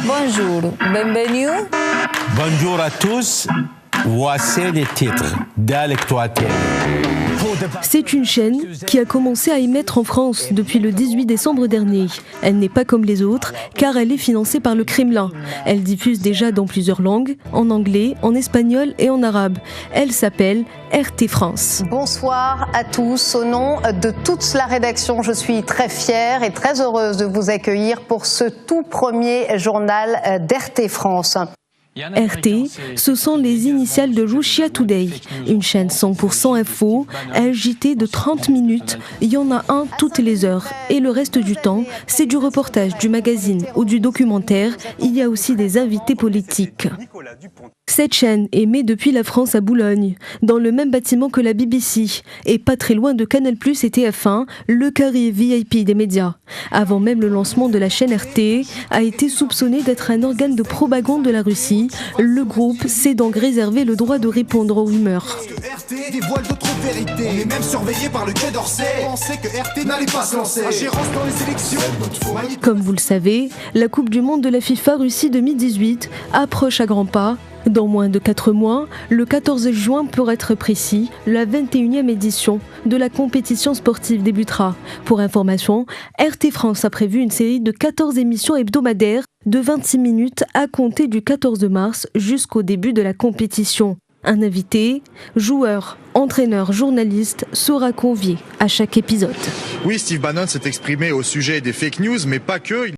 Bonjour, bienvenue. Bonjour à tous, voici les titres d'Alectoité. C'est une chaîne qui a commencé à émettre en France depuis le 18 décembre dernier. Elle n'est pas comme les autres car elle est financée par le Kremlin. Elle diffuse déjà dans plusieurs langues, en anglais, en espagnol et en arabe. Elle s'appelle RT France. Bonsoir à tous. Au nom de toute la rédaction, je suis très fière et très heureuse de vous accueillir pour ce tout premier journal d'RT France. RT, ce sont les initiales de Russia Today, une chaîne 100% info, un JT de 30 minutes, il y en a un toutes les heures. Et le reste du temps, c'est du reportage, du magazine ou du documentaire, il y a aussi des invités politiques. Cette chaîne émet depuis la France à Boulogne, dans le même bâtiment que la BBC, et pas très loin de Canal+ et TF1, le carré VIP des médias. Avant même le lancement de la chaîne RT, a été soupçonné d'être un organe de propagande de la Russie. Le groupe s'est donc réservé le droit de répondre aux rumeurs. RT dévoile d'autres vérités. On est même surveillé par le Quai d'Orsay. On pensait que RT n'allait pas se lancer. Ingérence dans les élections. Comme vous le savez, la Coupe du Monde de la FIFA Russie 2018 approche à grands pas. Dans moins de 4 mois, le 14 juin pour être précis, la 21e édition de la compétition sportive débutera. Pour information, RT France a prévu une série de 14 émissions hebdomadaires de 26 minutes à compter du 14 mars jusqu'au début de la compétition. Un invité, joueur, entraîneur, journaliste sera convié à chaque épisode. Oui, Steve Bannon s'est exprimé au sujet des fake news, mais pas que.